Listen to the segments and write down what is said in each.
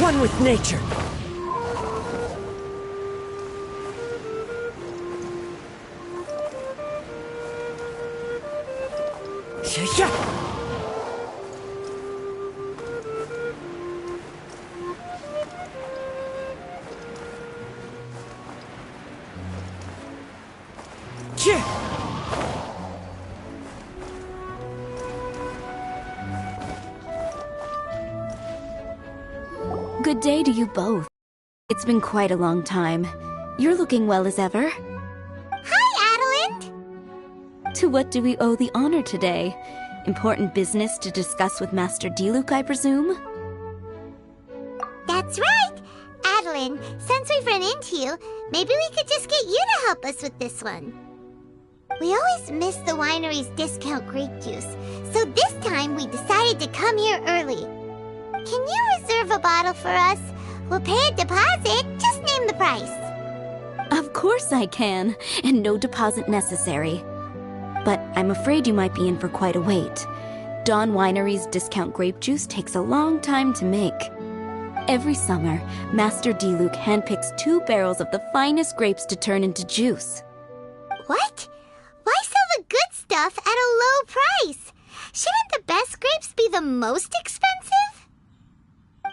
one with nature. Yeah. Good day to you both. It's been quite a long time. You're looking well as ever. Hi, Adelind! To what do we owe the honor today? Important business to discuss with Master Diluc, I presume? That's right! Adelind, since we've run into you, maybe we could just get you to help us with this one. We always miss the winery's discount grape juice, so this time we decided to come here early. Can you reserve a bottle for us? We'll pay a deposit, just name the price. Of course I can, and no deposit necessary. But I'm afraid you might be in for quite a wait. Dawn Winery's discount grape juice takes a long time to make. Every summer, Master Diluc handpicks 2 barrels of the finest grapes to turn into juice. What? Why sell the good stuff at a low price? Shouldn't the best grapes be the most expensive?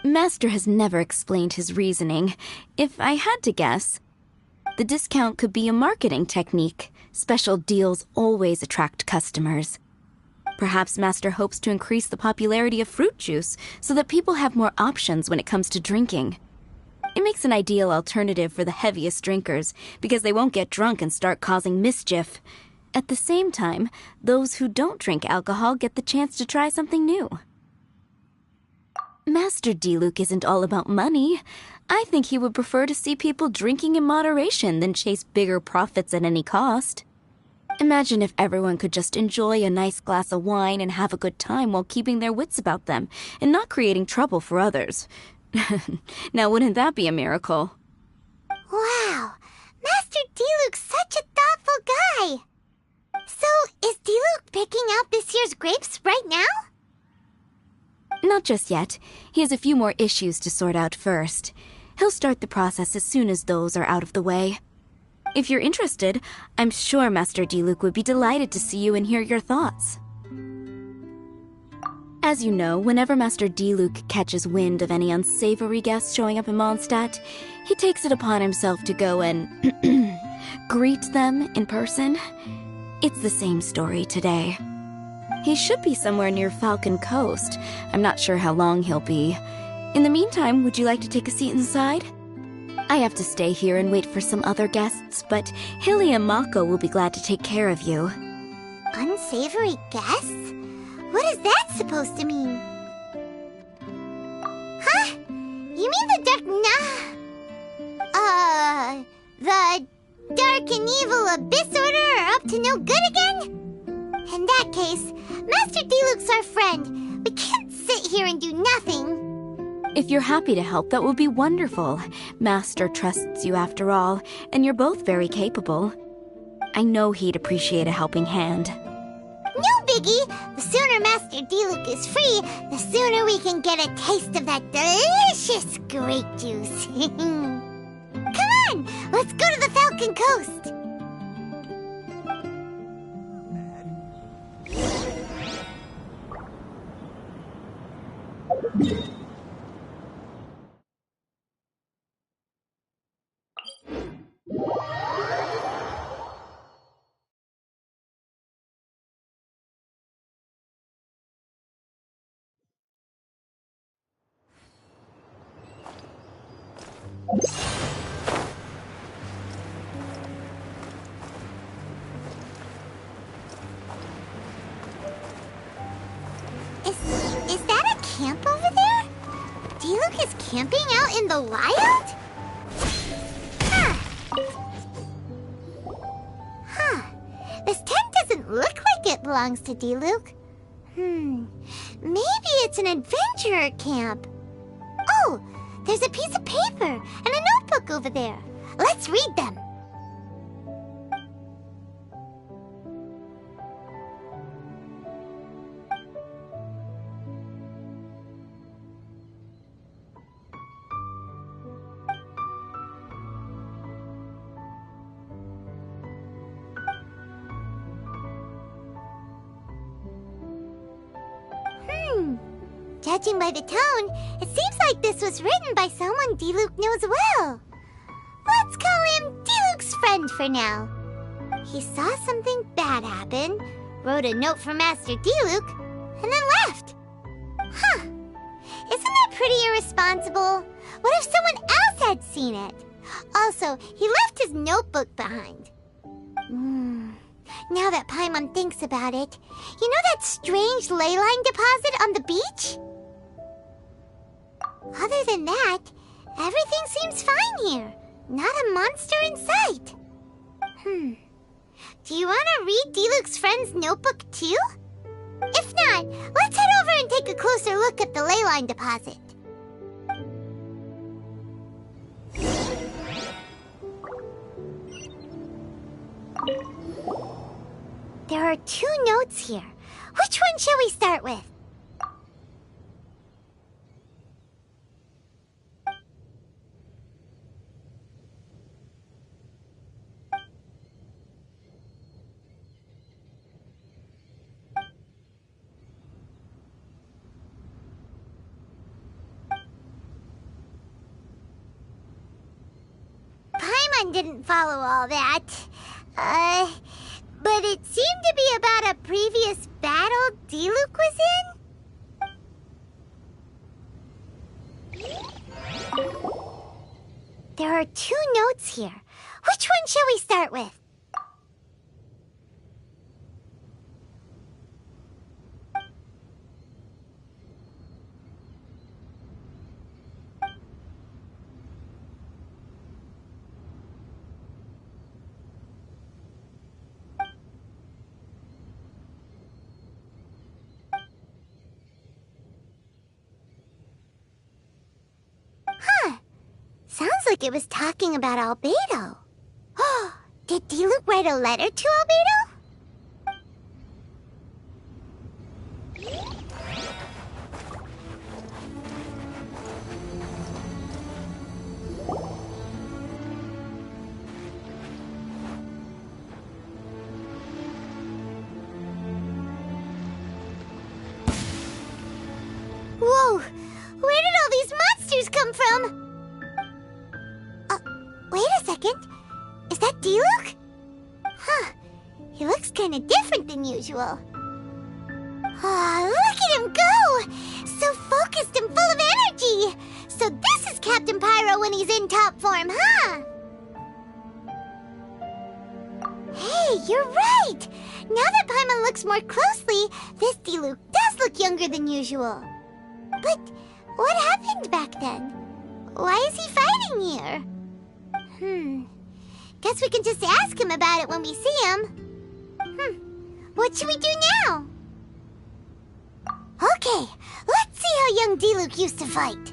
Master has never explained his reasoning. If I had to guess, the discount could be a marketing technique. Special deals always attract customers. Perhaps Master hopes to increase the popularity of fruit juice so that people have more options when it comes to drinking. It makes an ideal alternative for the heaviest drinkers because they won't get drunk and start causing mischief. At the same time, those who don't drink alcohol get the chance to try something new. Master Diluc isn't all about money. I think he would prefer to see people drinking in moderation than chase bigger profits at any cost. Imagine if everyone could just enjoy a nice glass of wine and have a good time while keeping their wits about them and not creating trouble for others. Now, wouldn't that be a miracle? Wow, Master Diluc's such a thoughtful guy. So, is Diluc picking out this year's grapes right now? Not just yet. He has a few more issues to sort out first. He'll start the process as soon as those are out of the way. If you're interested, I'm sure Master Diluc would be delighted to see you and hear your thoughts. As you know, whenever Master Diluc catches wind of any unsavory guests showing up in Mondstadt, he takes it upon himself to go and greet them in person. It's the same story today. He should be somewhere near Falcon Coast. I'm not sure how long he'll be. In the meantime, would you like to take a seat inside? I have to stay here and wait for some other guests, but Hilly and Mako will be glad to take care of you. Unsavory guests? What is that supposed to mean? Huh? You mean the the Dark and Evil Abyss Order are up to no good again? In that case, Master Diluc's our friend. We can't sit here and do nothing. If you're happy to help, that would be wonderful. Master trusts you after all, and you're both very capable. I know he'd appreciate a helping hand. No biggie! The sooner Master Diluc is free, the sooner we can get a taste of that delicious grape juice. Come on, let's go to the Falcon Coast. Is that a camp over there? Diluc is camping out in the wild? Huh. This tent doesn't look like it belongs to Diluc. Maybe it's an adventurer camp. Oh, there's a piece of paper and a notebook over there. Let's read them. Judging by the tone, it seems like this was written by someone Diluc knows well. Let's call him Diluc's friend for now. He saw something bad happen, wrote a note for Master Diluc, and then left. Huh. Isn't that pretty irresponsible? What if someone else had seen it? Also, he left his notebook behind. Now that Paimon thinks about it, you know that strange ley line deposit on the beach? Other than that, everything seems fine here. Not a monster in sight. Do you want to read Diluc's friend's notebook too? If not, let's head over and take a closer look at the ley line deposit. There are 2 notes here. Which one shall we start with? Paimon didn't follow all that. But it seemed to be about a previous battle Diluc was in? There are 2 notes here. Which one shall we start with? Sounds like it was talking about Albedo. Oh, did Diluc write a letter to Albedo? Whoa! Where did all these monsters come from? Wait a second. Is that Diluc? Huh. He looks kind of different than usual. Look at him go! So focused and full of energy! So this is Captain Pyro when he's in top form, huh? Hey, you're right! Now that Paimon looks more closely, this Diluc does look younger than usual. But what happened back then? Why is he fighting here? Guess we can just ask him about it when we see him. What should we do now? Okay, let's see how young Diluc used to fight.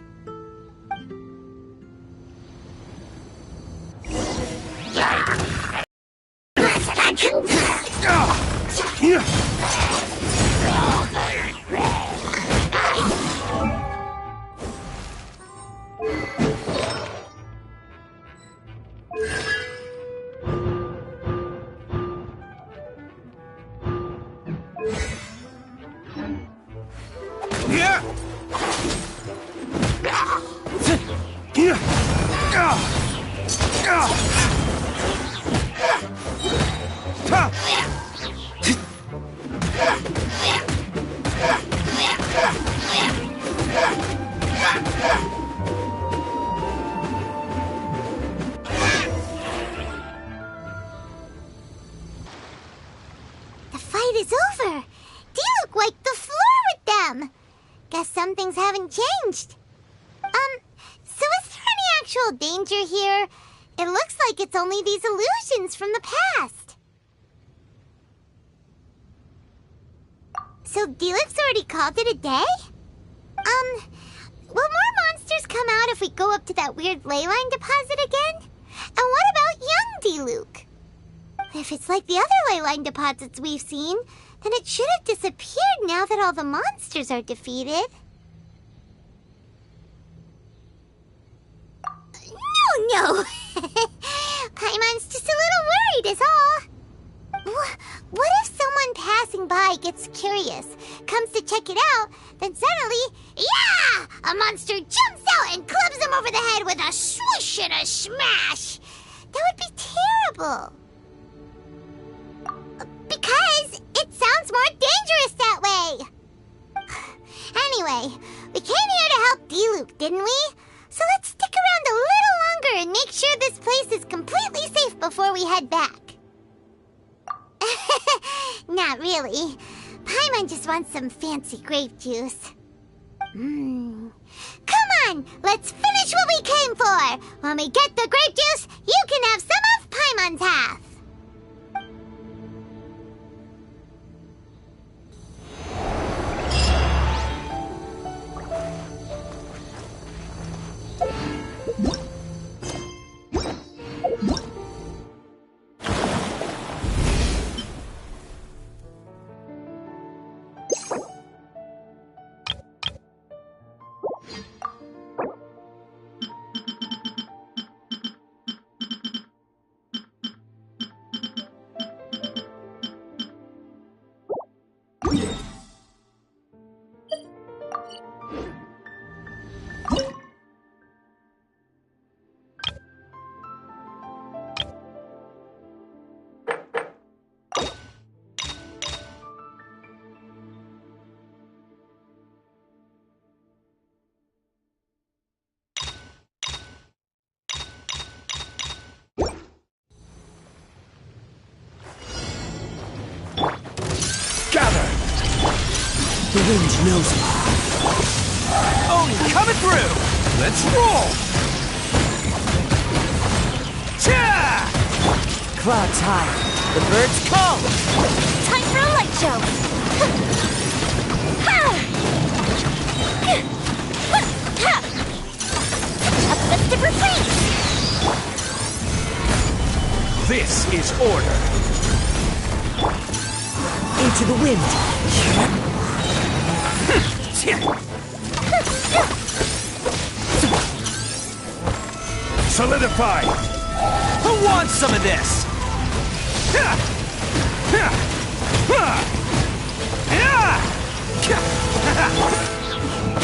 The fight is over. Diluc wiped the floor with them. Guess some things haven't changed. So is there any actual danger here? It looks like it's only these illusions from the past. So Diluc's already called it a day? Will more monsters come out if we go up to that weird ley line deposit again? And what about young Diluc? If it's like the other ley line deposits we've seen, then it should have disappeared now that all the monsters are defeated. No! Paimon's just a little worried is all. What if someone passing by gets curious, comes to check it out, then suddenly, yeah! A monster jumps out and clubs them over the head with a swoosh and a smash! That would be terrible. Because it sounds more dangerous that way. Anyway, we came here to help Diluc, didn't we? So let's stick around a little longer and make sure this place is completely safe before we head back. Not really. Paimon just wants some fancy grape juice. Come on, let's finish what we came for. When we get the grape juice, you can have some of Paimon's half. The wind knows me. Oni coming through! Let's roll! Cha! Clouds high. The birds call. Time for a light show! A festive retreat! This is order. Into the wind. Solidify! Who wants some of this?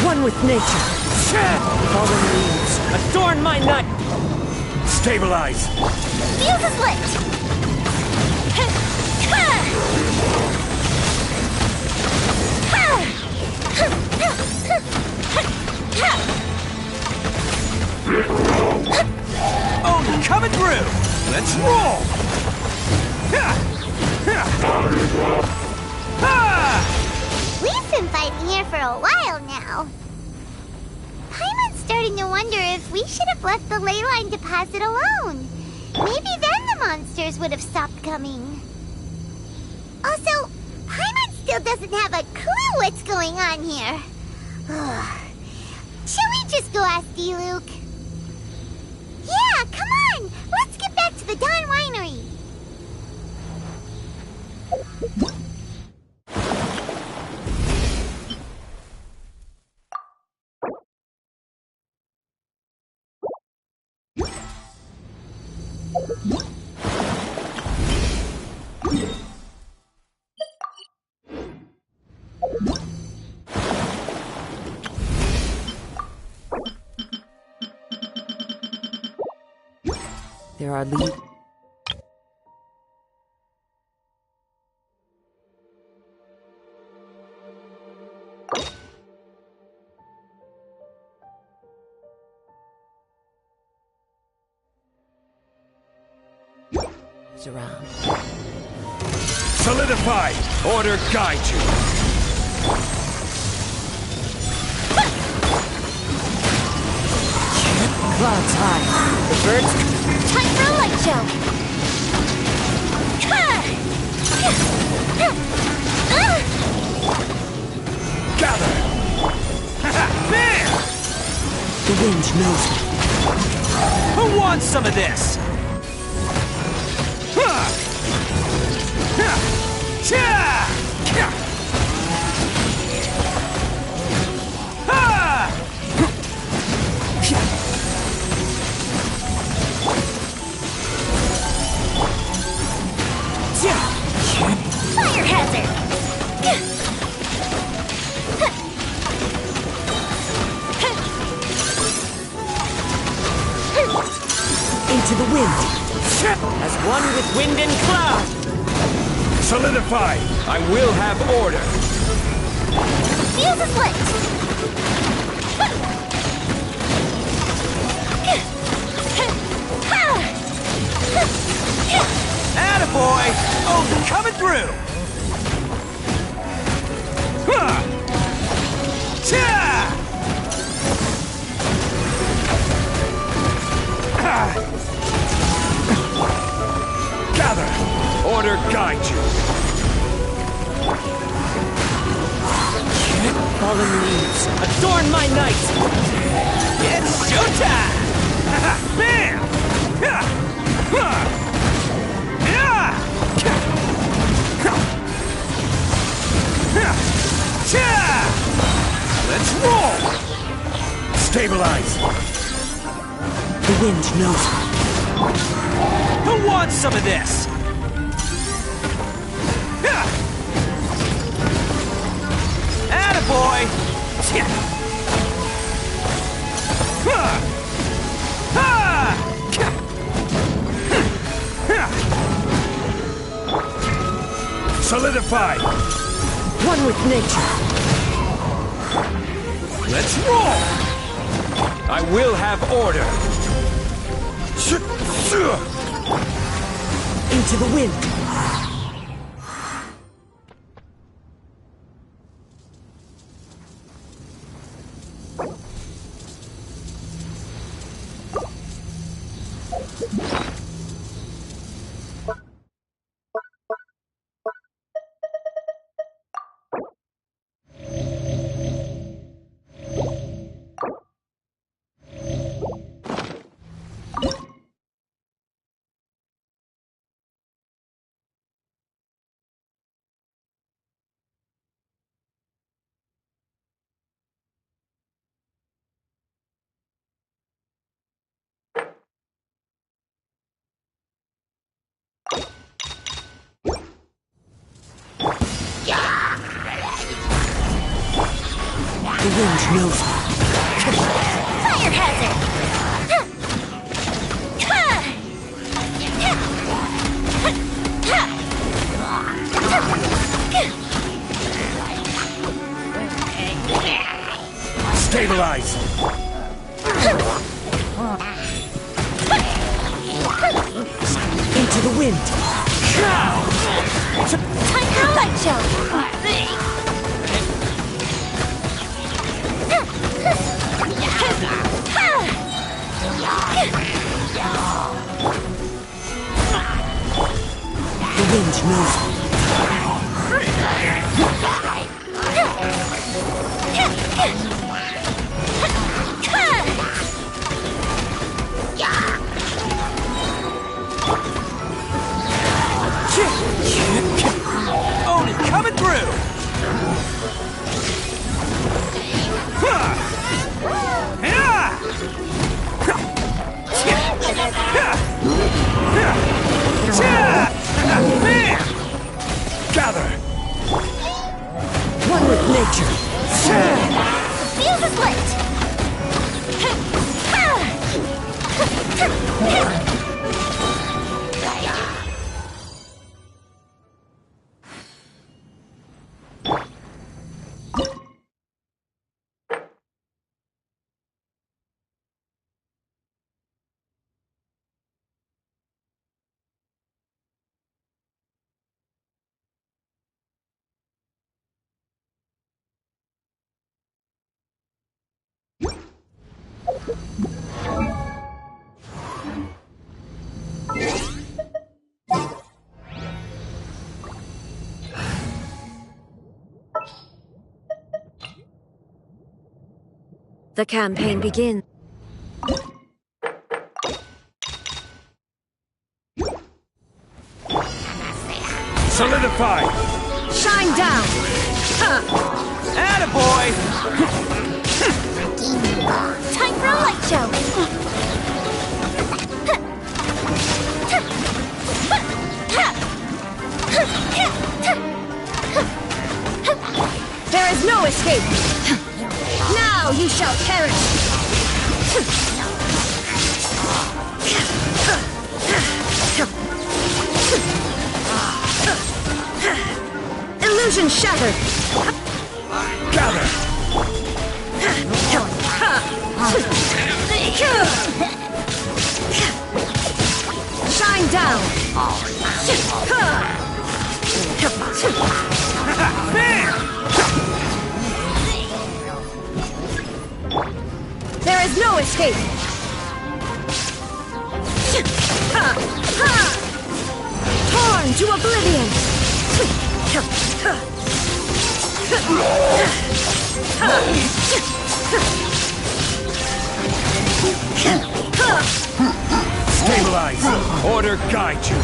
One with nature. Fallen leaves adorn my night. Stabilize! Fuse is lit! Oni coming through! Let's roll! We've been fighting here for a while now. Paimon's starting to wonder if we should have left the ley line deposit alone. Maybe then the monsters would have stopped coming. Also, Paimon still doesn't have a clue what's going on here. Shall we just go ask Diluc? Yeah, come on! Let's get back to the Dawn Winery! There are leaves. Around. Solidify! Order guide you! Clouds high. The birds. Time for a light show! Gather! There! The wind knows me. Who wants some of this? Into the wind. As one with wind and cloud. Solidify! I will have order. Fuse is lit! Attaboy! Oh, coming through! Gather! Order guide you! Fallen leaves, adorn my night! It's showtime! Bam! Let's roll! Stabilize! The wind knows me. Who wants some of this? Attaboy! Solidify! One with nature. Let's roll! I will have order. Into the wind. The wind knows me. Fire hazard! Stabilize! Into the wind. Time for a light show! The wind knows me. Own it coming through! Gather! One with nature. Fuse is lit! The campaign begins. Solidify! Shine down! Attaboy! Time for a light show! There is no escape! Now you shall perish! Illusion shattered! Gather! Shine down! There is no escape! Torn to oblivion! Stabilize! Order guide you!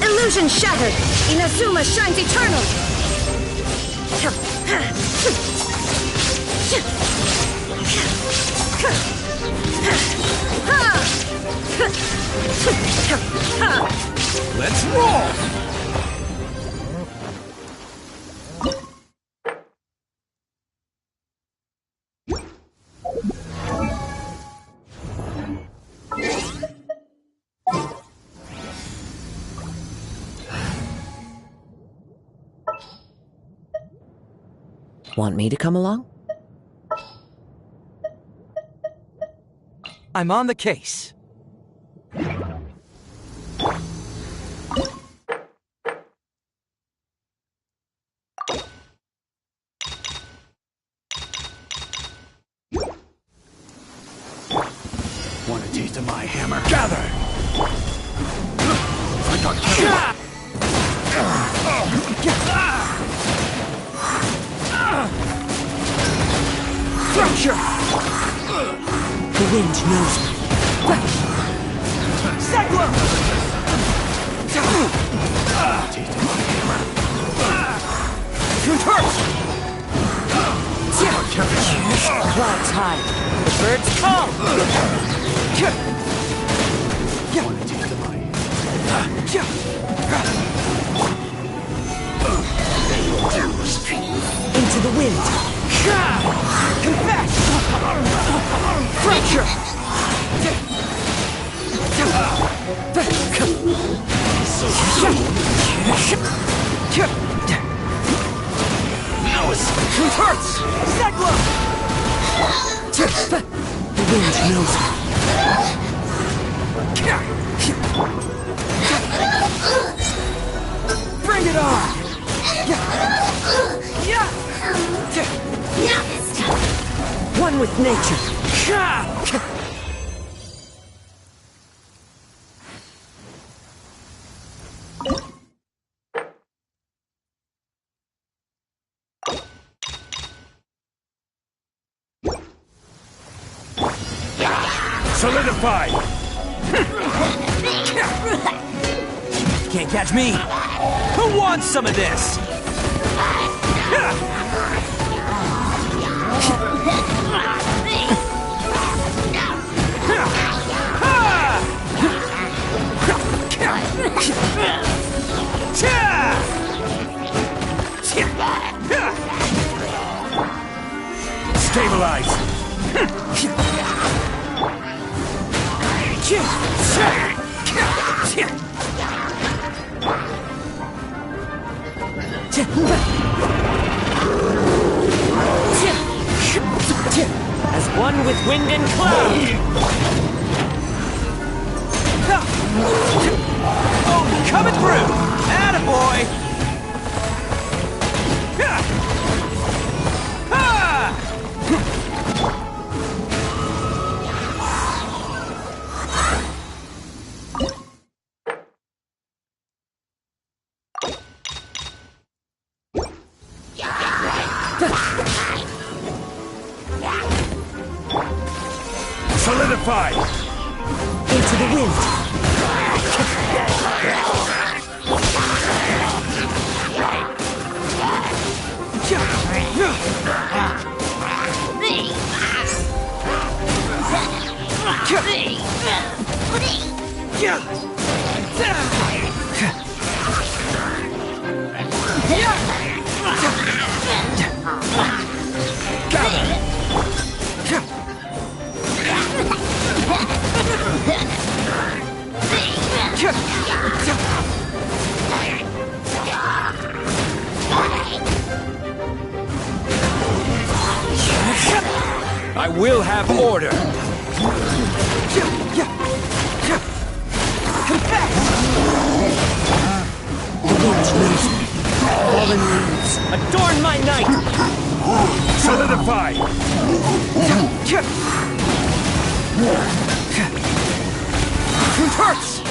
Illusion shattered! Inazuma shines eternal! Let's roll! Want me to come along? I'm on the case. Want a taste of my hammer? Gather! I got killed! Fracture! The wind knows me. Cyclone! Taste of my hammer. Convert! Clouds high. The birds call. Want a taste of my Into the wind. Confess! Fracture! Converts! Cyclone! The wind knows me. Bring it on! One with nature. Solidify! Can't catch me! Who wants some of this? Stabilize! As one with wind and cloud. Oh, coming through! Attaboy! Solidify! Into the wind. I will have order. The wind knows me. Fallen leaves, adorn my night! Solidify! Hurts!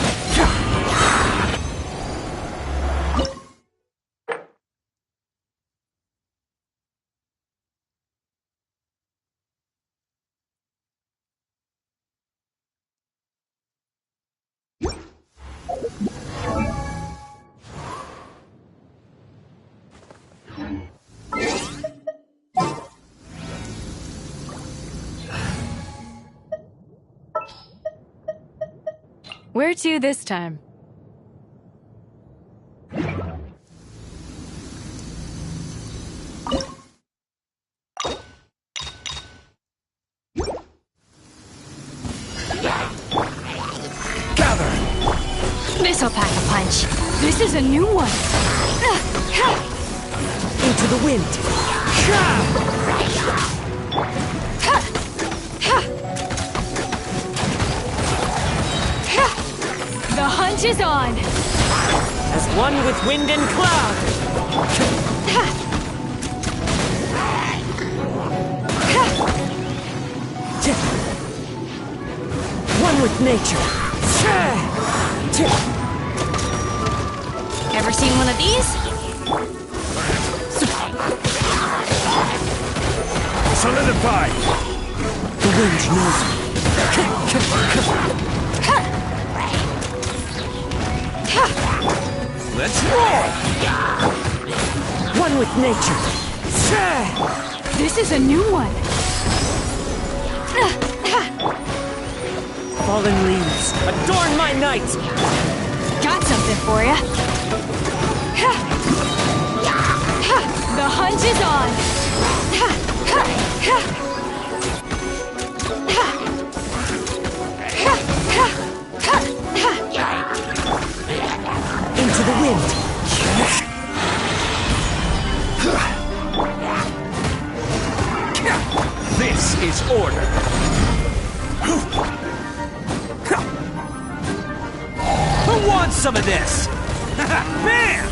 Where to this time? Gather! This'll pack a punch. This is a new one. Into the wind! The hunt is on. As one with wind and cloud! One with nature! Ever seen one of these? Solidify! The wind knows me. Let's roll! One with nature! This is a new one. Fallen leaves, adorn my night! Got something for ya. The hunt is on. Into the wind! This is order! Who wants some of this? Bam!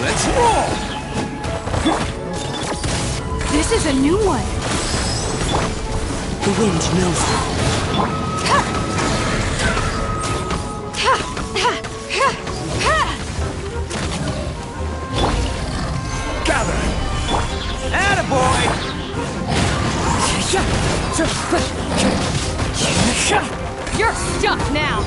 Let's roll! This is a new one. The wind knows me. Gather! Attaboy! You're stuck now.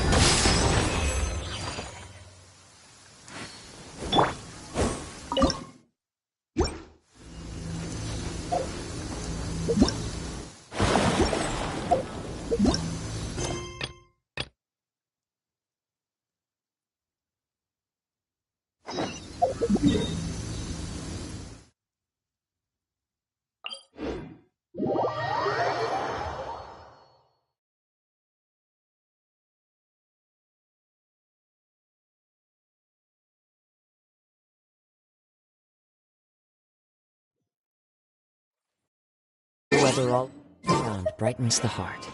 Weather all around brightens the heart.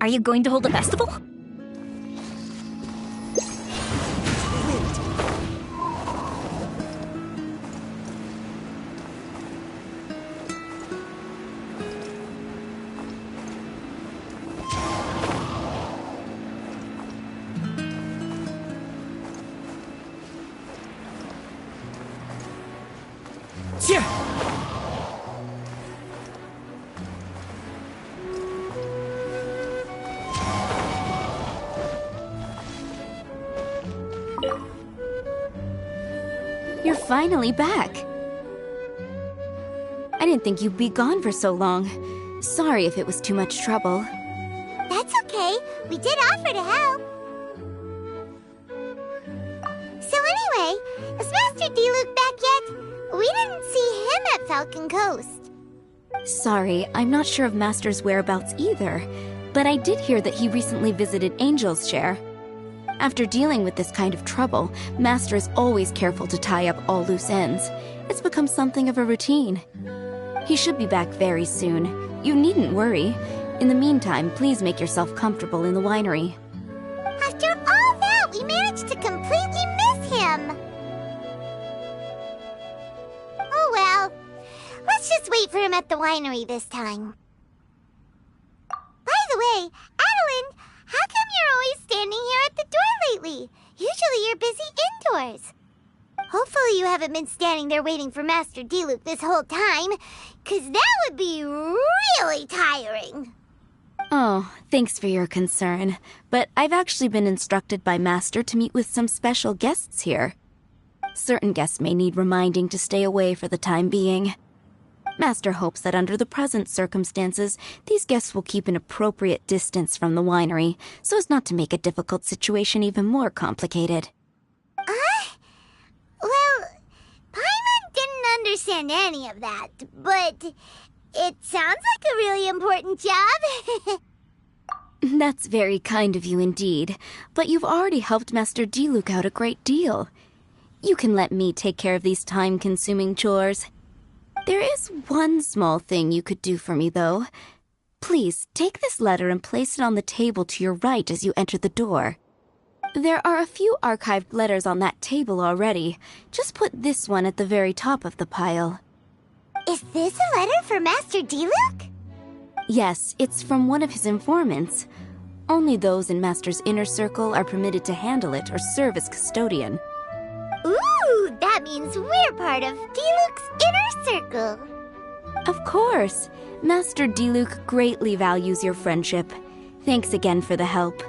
Are you going to hold a festival? You're finally back. I didn't think you'd be gone for so long. Sorry if it was too much trouble. That's okay. We did offer to help. So anyway, Master Diluc back yet? We didn't see him at Falcon Coast. Sorry, I'm not sure of Master's whereabouts either, but I did hear that he recently visited Angel's Share. After dealing with this kind of trouble, Master is always careful to tie up all loose ends. It's become something of a routine. He should be back very soon. You needn't worry. In the meantime, please make yourself comfortable in the winery. After all that, we managed to completely miss him. Oh well. Let's just wait for him at the winery this time. By the way, Adeline, how come you're always standing here at the door lately? Usually you're busy indoors. Hopefully you haven't been standing there waiting for Master Diluc this whole time, 'cause that would be really tiring. Oh, thanks for your concern. But I've actually been instructed by Master to meet with some special guests here. Certain guests may need reminding to stay away for the time being. Master hopes that under the present circumstances, these guests will keep an appropriate distance from the winery, so as not to make a difficult situation even more complicated. Well, Paimon didn't understand any of that, but it sounds like a really important job. That's very kind of you indeed, but you've already helped Master Diluc out a great deal. You can let me take care of these time-consuming chores. There is one small thing you could do for me, though. Please, take this letter and place it on the table to your right as you enter the door. There are a few archived letters on that table already. Just put this one at the very top of the pile. Is this a letter for Master Diluc? Yes, it's from one of his informants. Only those in Master's inner circle are permitted to handle it or serve as custodian. Ooh, that means we're part of Diluc's inner circle. Of course. Master Diluc greatly values your friendship. Thanks again for the help.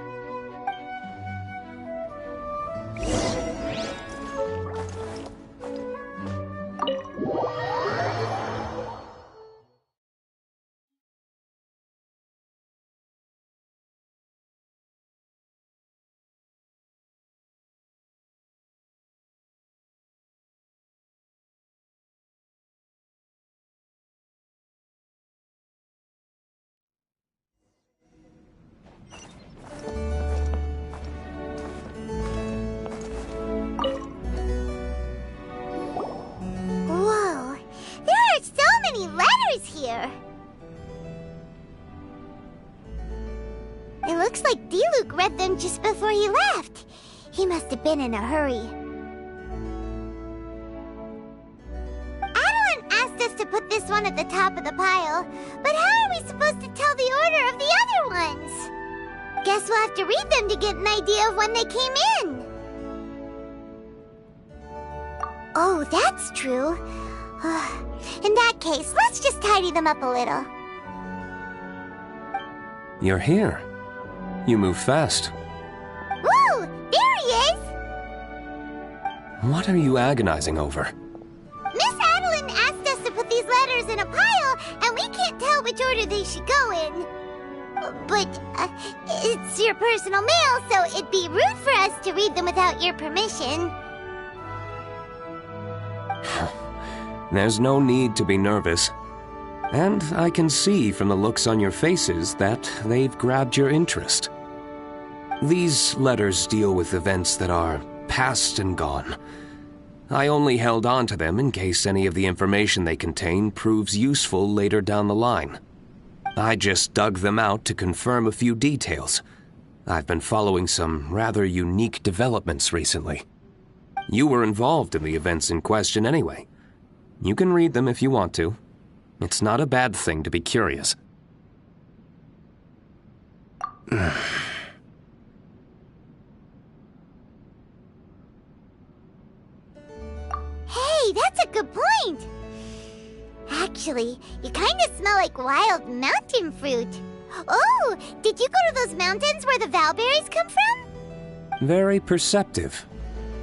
Whoa, there are so many letters here. It looks like Diluc read them just before he left. He must have been in a hurry. Adeline asked us to put this one at the top of the pile, but how are we supposed to tell the order of the other ones? Guess we'll have to read them to get an idea of when they came in. Oh, that's true. In that case, let's just tidy them up a little. You're here. You move fast. Woo! There he is! What are you agonizing over? Miss Adeline asked us to put these letters in a pile, and we can't tell which order they should go in. But, it's your personal mail, so it'd be rude for us to read them without your permission. There's no need to be nervous. And I can see from the looks on your faces that they've grabbed your interest. These letters deal with events that are past and gone. I only held on to them in case any of the information they contain proves useful later down the line. I just dug them out to confirm a few details. I've been following some rather unique developments recently. You were involved in the events in question anyway. You can read them if you want to. It's not a bad thing to be curious. Hey, that's a good point! Actually, you kind of smell like wild mountain fruit. Oh, did you go to those mountains where the valberries come from? Very perceptive.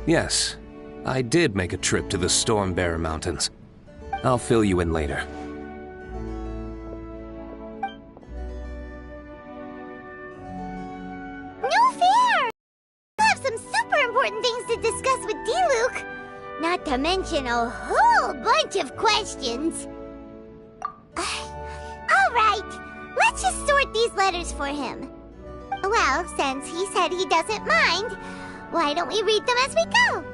Yes, I did make a trip to the Stormbearer Mountains. I'll fill you in later. No fair! We have some super important things to discuss with Diluc. Not to mention a whole bunch of questions. Alright, let's just sort these letters for him. Well, since he said he doesn't mind, why don't we read them as we go?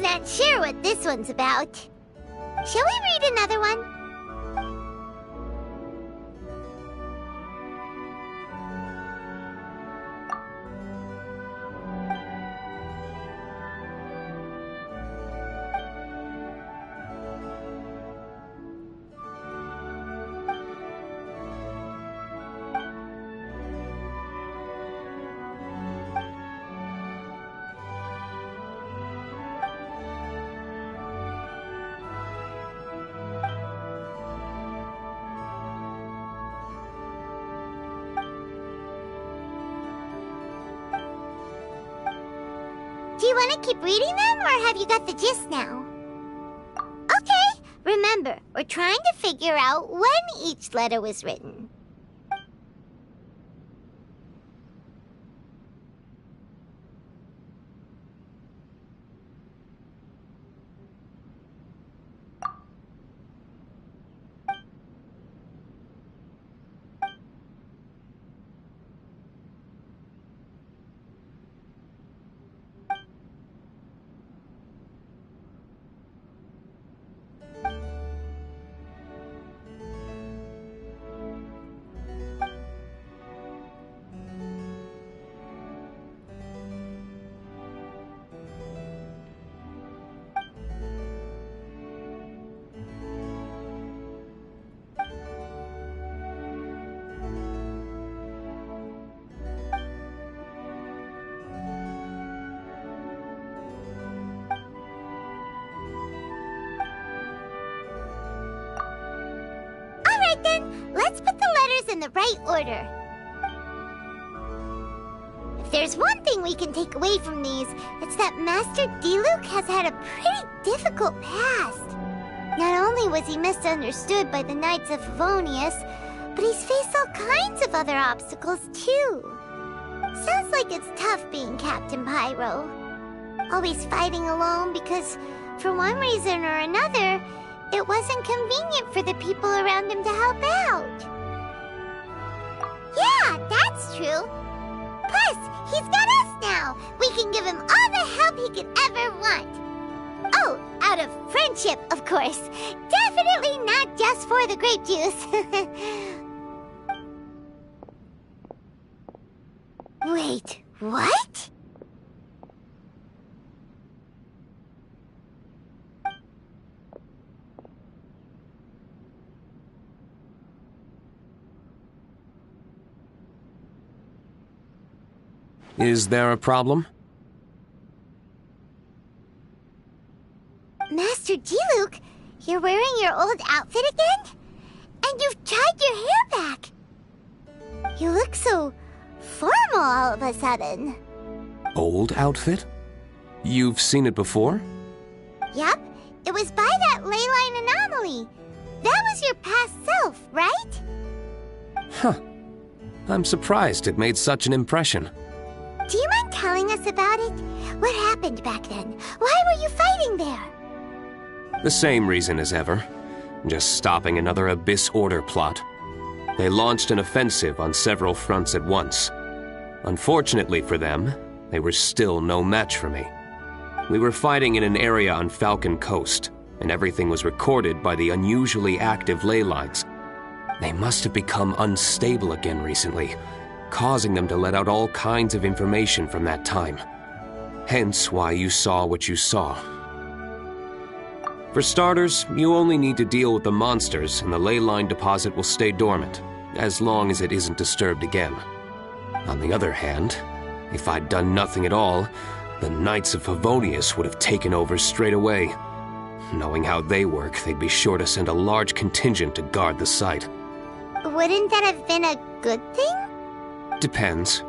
Not sure what this one's about. Shall we read another one? Do you want to keep reading them, or have you got the gist now? Okay, remember, we're trying to figure out when each letter was written. Then, let's put the letters in the right order. If there's one thing we can take away from these, it's that Master Diluc has had a pretty difficult past. Not only was he misunderstood by the Knights of Favonius, but he's faced all kinds of other obstacles too. Sounds like it's tough being Captain Pyro. Always fighting alone because, for one reason or another, it wasn't convenient for the people around him to help out. Yeah, that's true. Plus, he's got us now. We can give him all the help he could ever want. Oh, out of friendship, of course. Definitely not just for the grape juice. Wait, what? Is there a problem? Master Diluc, you're wearing your old outfit again? And you've tied your hair back. You look so formal all of a sudden. Old outfit? You've seen it before? Yep, it was by that leyline anomaly. That was your past self, right? Huh. I'm surprised it made such an impression. Do you mind telling us about it? What happened back then? Why were you fighting there? The same reason as ever. Just stopping another Abyss Order plot. They launched an offensive on several fronts at once. Unfortunately for them, they were still no match for me. We were fighting in an area on Falcon Coast, and everything was recorded by the unusually active ley lines. They must have become unstable again recently, causing them to let out all kinds of information from that time. Hence why you saw what you saw. For starters, you only need to deal with the monsters and the ley line deposit will stay dormant, as long as it isn't disturbed again. On the other hand, if I'd done nothing at all, the Knights of Favonius would have taken over straight away. Knowing how they work, they'd be sure to send a large contingent to guard the site. Wouldn't that have been a good thing? Depends.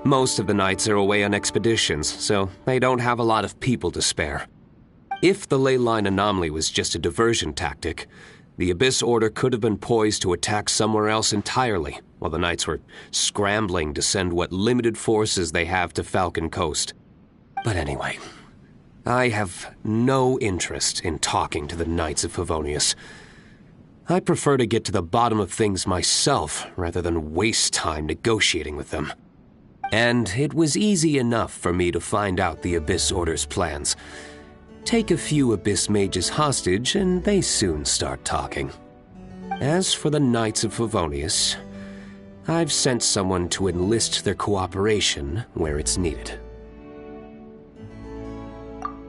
Most of the Knights are away on expeditions, so they don't have a lot of people to spare. If the ley line anomaly was just a diversion tactic, the Abyss Order could have been poised to attack somewhere else entirely, while the Knights were scrambling to send what limited forces they have to Falcon Coast. But anyway, I have no interest in talking to the Knights of Favonius. I prefer to get to the bottom of things myself, rather than waste time negotiating with them. And it was easy enough for me to find out the Abyss Order's plans. Take a few Abyss Mages hostage, and they soon start talking. As for the Knights of Favonius, I've sent someone to enlist their cooperation where it's needed.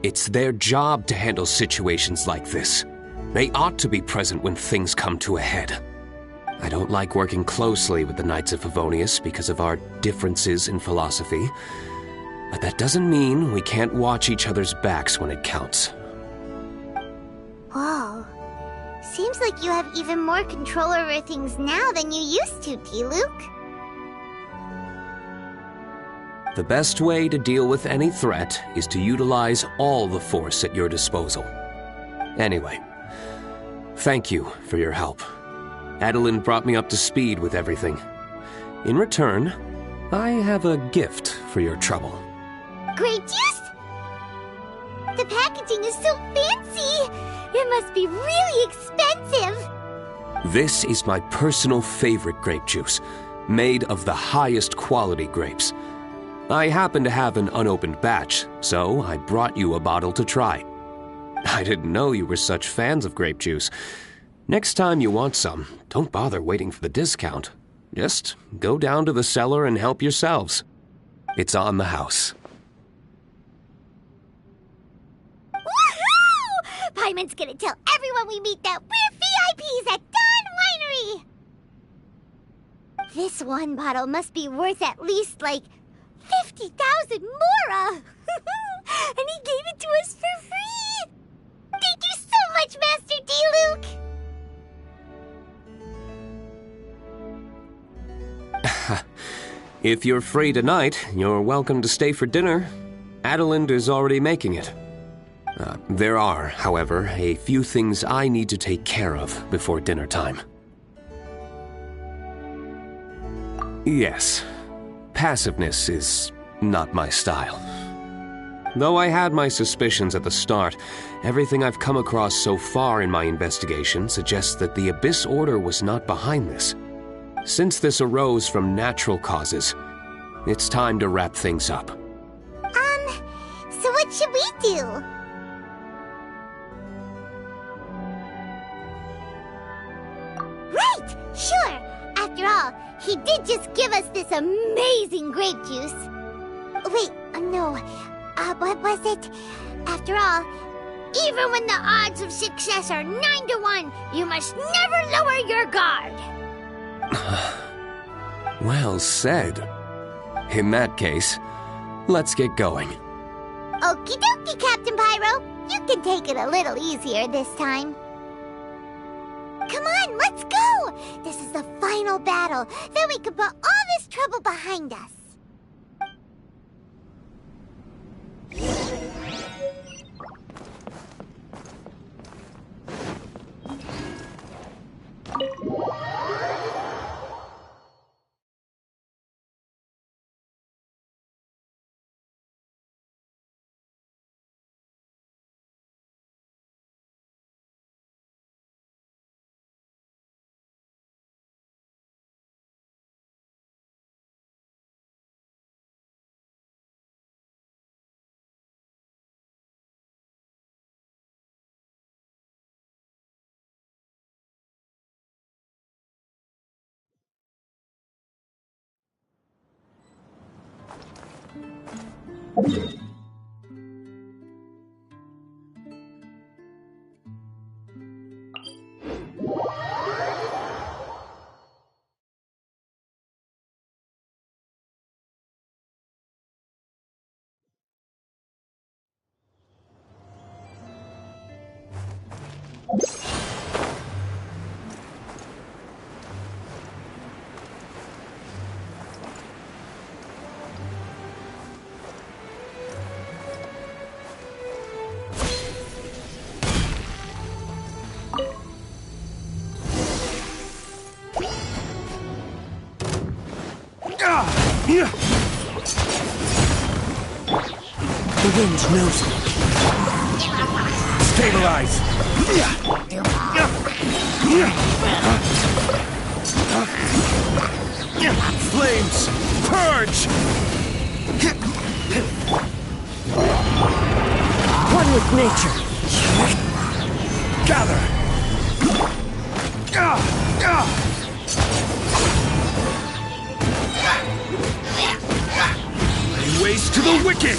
It's their job to handle situations like this. They ought to be present when things come to a head. I don't like working closely with the Knights of Favonius because of our differences in philosophy, but that doesn't mean we can't watch each other's backs when it counts. Whoa. Seems like you have even more control over things now than you used to, Diluc. The best way to deal with any threat is to utilize all the force at your disposal. Anyway, thank you for your help. Adeline brought me up to speed with everything. In return, I have a gift for your trouble. Grape juice? The packaging is so fancy! It must be really expensive! This is my personal favorite grape juice, made of the highest quality grapes. I happen to have an unopened batch, so I brought you a bottle to try. I didn't know you were such fans of grape juice. Next time you want some, don't bother waiting for the discount. Just go down to the cellar and help yourselves. It's on the house. Woohoo! Paimon's gonna tell everyone we meet that we're VIPs at Dawn Winery! This one bottle must be worth at least, like, 50,000 mora! And he gave it to us for free! Thank you so much, Master Diluc! If you're free tonight, you're welcome to stay for dinner. Adeline is already making it. There are, however, a few things I need to take care of before dinner time. Yes, passiveness is not my style. Though I had my suspicions at the start, everything I've come across so far in my investigation suggests that the Abyss Order was not behind this. Since this arose from natural causes, it's time to wrap things up. So what should we do? Right! Sure! After all, he did just give us this amazing grape juice. Wait, no. What was it? After all, even when the odds of success are 9 to 1, you must never lower your guard. Well said. In that case, let's get going. Okie dokie, Captain Pyro. You can take it a little easier this time. Come on, let's go! This is the final battle. Then we can put all this trouble behind us. The wind knows me. Stabilize! Flames! Purge! One with nature. Gather! Lay waste to the wicked!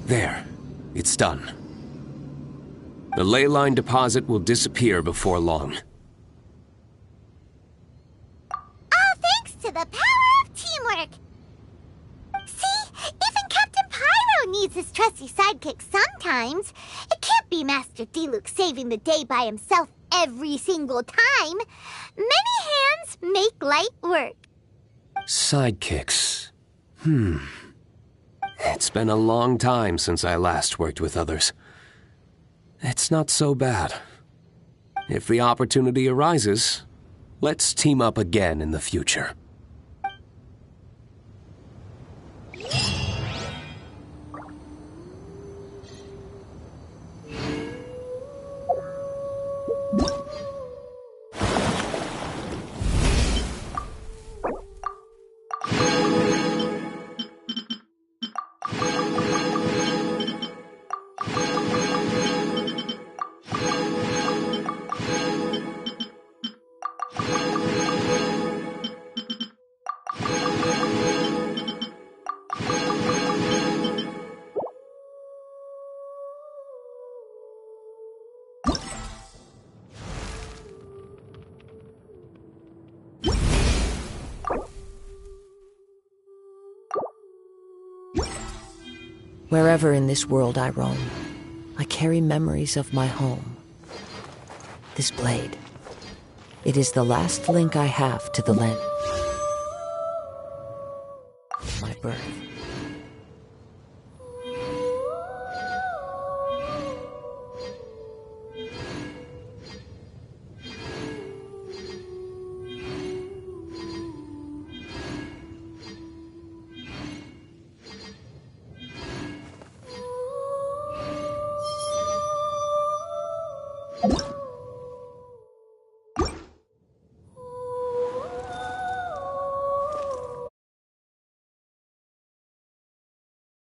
There. It's done. The ley line deposit will disappear before long. All thanks to the power of teamwork. See? Even Captain Pyro needs his trusty sidekick sometimes. It can't be Master Diluc saving the day by himself every single time. Many hands make light work. Sidekicks. It's been a long time since I last worked with others. It's not so bad. If the opportunity arises, let's team up again in the future. Wherever in this world I roam, I carry memories of my home. This blade. It is the last link I have to the land. My birth.